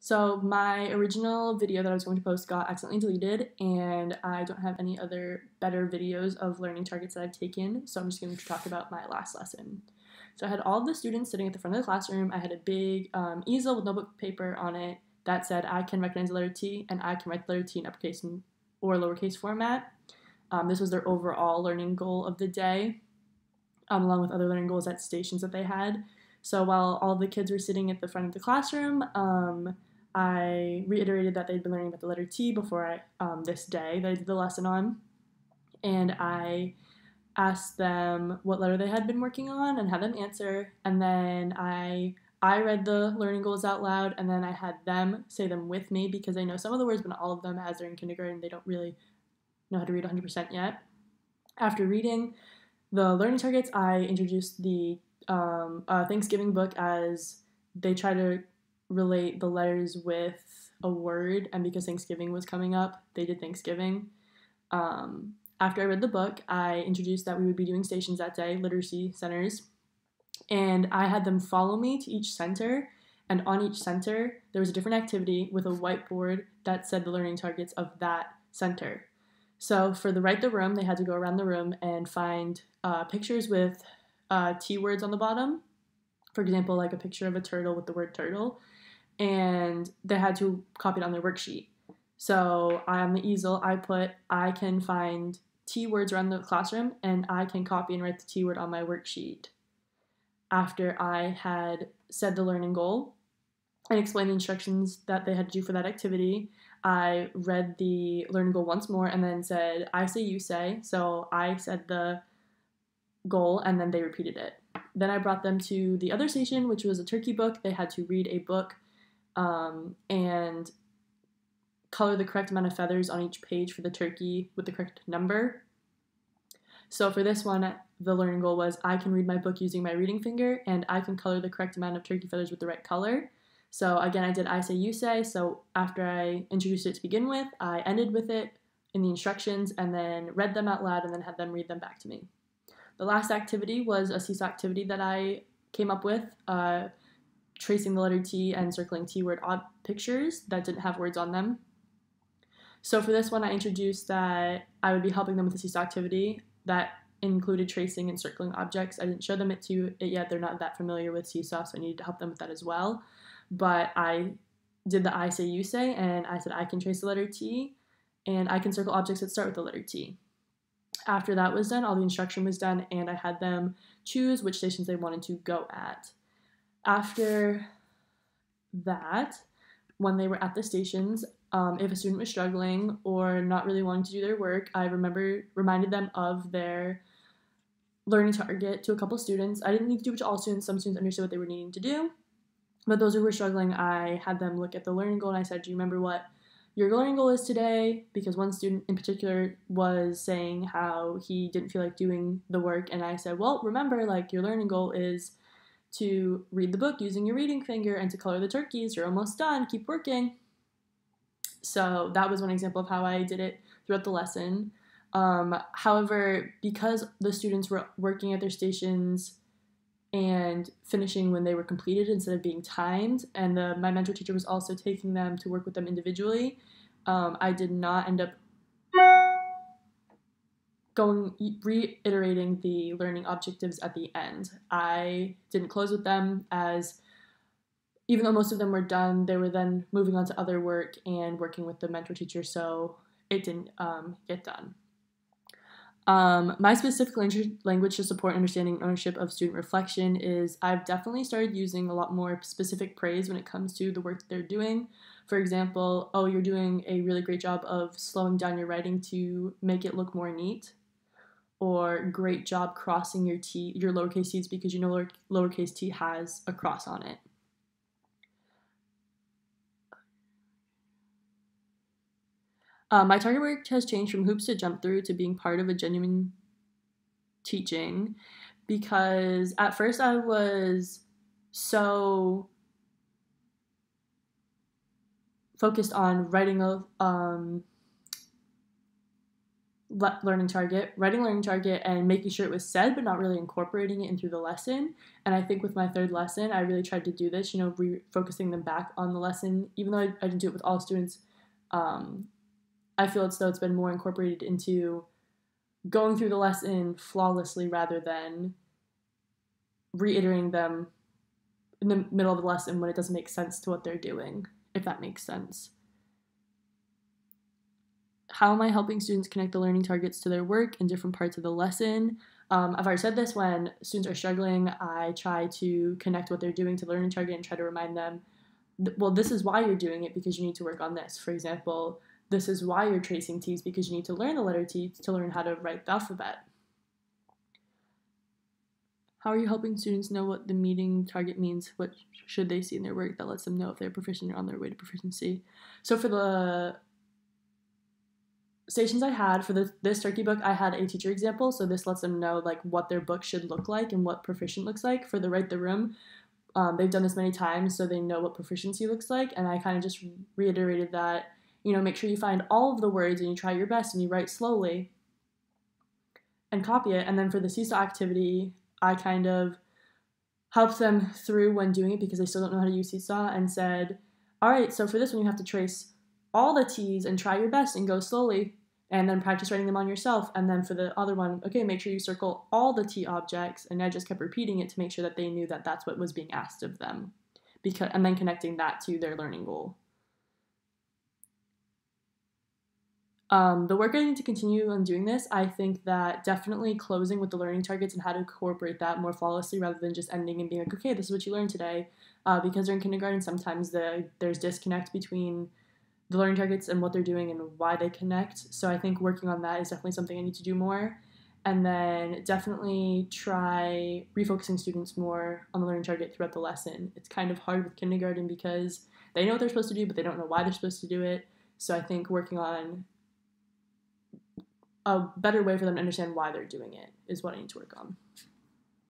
So my original video that I was going to post got accidentally deleted, and I don't have any other better videos of learning targets that I've taken, so I'm just going to talk about my last lesson. So I had all of the students sitting at the front of the classroom. I had a big easel with notebook paper on it that said I can recognize the letter T, and I can write the letter T in uppercase or lowercase format. This was their overall learning goal of the day, along with other learning goals at stations that they had. So while all of the kids were sitting at the front of the classroom, I reiterated that they'd been learning about the letter T before this day that I did the lesson on, and I asked them what letter they had been working on and had them answer, and then I read the learning goals out loud, and then I had them say them with me because I know some of the words, but not all of them, as they're in kindergarten, they don't really know how to read 100% yet. After reading the learning targets, I introduced the Thanksgiving book, as they try to relate the letters with a word, and because Thanksgiving was coming up, they did Thanksgiving. After I read the book, I introduced that we would be doing stations that day, literacy centers, and I had them follow me to each center, and on each center, there was a different activity with a whiteboard that said the learning targets of that center. So for the Write the Room, they had to go around the room and find pictures with T words on the bottom. For example, like a picture of a turtle with the word turtle, and they had to copy it on their worksheet. So on the easel, I put, I can find T words around the classroom, and I can copy and write the T word on my worksheet. After I had said the learning goal and explained the instructions that they had to do for that activity, I read the learning goal once more and then said, I say, you say. So I said the goal, and then they repeated it. Then I brought them to the other station, which was a turkey book. They had to read a book and color the correct amount of feathers on each page for the turkey with the correct number. So for this one, the learning goal was I can read my book using my reading finger, and I can color the correct amount of turkey feathers with the right color. So again, I did I say, you say. So after I introduced it to begin with, I ended with it in the instructions and then read them out loud and then had them read them back to me. The last activity was a seesaw activity that I came up with, tracing the letter T and circling T word odd pictures that didn't have words on them. So for this one, I introduced that I would be helping them with the seesaw activity that included tracing and circling objects. I didn't show them it yet. They're not that familiar with seesaw, so I needed to help them with that as well. But I did the I say, you say, and I said I can trace the letter T, and I can circle objects that start with the letter T. After that was done, all the instruction was done, and I had them choose which stations they wanted to go at. After that, when they were at the stations, if a student was struggling or not really wanting to do their work, I reminded them of their learning target to a couple students. I didn't need to do it to all students. Some students understood what they were needing to do, but those who were struggling, I had them look at the learning goal, and I said, do you remember what your learning goal is today? Because one student in particular was saying how he didn't feel like doing the work, and I said, well, remember, like, your learning goal is to read the book using your reading finger and to color the turkeys. You're almost done. Keep working. So that was one example of how I did it throughout the lesson. However, because the students were working at their stations and finishing when they were completed instead of being timed, and my mentor teacher was also taking them to work with them individually, I did not end up reiterating the learning objectives at the end. I didn't close with them, as even though most of them were done, they were then moving on to other work and working with the mentor teacher, so it didn't get done. My specific language to support understanding and ownership of student reflection is I've definitely started using a lot more specific praise when it comes to the work that they're doing. For example, oh, you're doing a really great job of slowing down your writing to make it look more neat. Or great job crossing your lowercase t's, because you know lowercase t has a cross on it. My target work has changed from hoops to jump through to being part of a genuine teaching, because at first I was so focused on writing learning target, writing learning target, and making sure it was said, but not really incorporating it into the lesson. And I think with my third lesson, I really tried to do this, refocusing them back on the lesson. Even though I didn't do it with all students, I feel as though it's been more incorporated into going through the lesson flawlessly rather than reiterating them in the middle of the lesson when it doesn't make sense to what they're doing, if that makes sense. How am I helping students connect the learning targets to their work in different parts of the lesson? I've already said this. When students are struggling, I try to connect what they're doing to the learning target and try to remind them, well, this is why you're doing it, because you need to work on this. For example, this is why you're tracing T's, because you need to learn the letter T to learn how to write the alphabet. How are you helping students know what the meeting target means? What should they see in their work that lets them know if they're proficient or on their way to proficiency? So for the stations I had for this turkey book, I had a teacher example, so this lets them know like what their book should look like and what proficient looks like. For the Write the Room, they've done this many times, so they know what proficiency looks like, and I kind of just reiterated that, make sure you find all of the words and you try your best and you write slowly and copy it. And then for the seesaw activity, I kind of helped them through when doing it because they still don't know how to use seesaw, and said, all right, so for this one you have to trace all the T's and try your best and go slowly, and then practice writing them on yourself. And then for the other one, okay, make sure you circle all the T objects, and I just kept repeating it to make sure that they knew that that's what was being asked of them, and then connecting that to their learning goal. The work I need to continue on doing this, I think that definitely closing with the learning targets and how to incorporate that more flawlessly rather than just ending and being like, okay, this is what you learned today. Because they're in kindergarten, sometimes there's disconnect between the learning targets and what they're doing and why they connect. So I think working on that is definitely something I need to do more. And then definitely try refocusing students more on the learning target throughout the lesson. It's kind of hard with kindergarten because they know what they're supposed to do, but they don't know why they're supposed to do it. So I think working on a better way for them to understand why they're doing it is what I need to work on.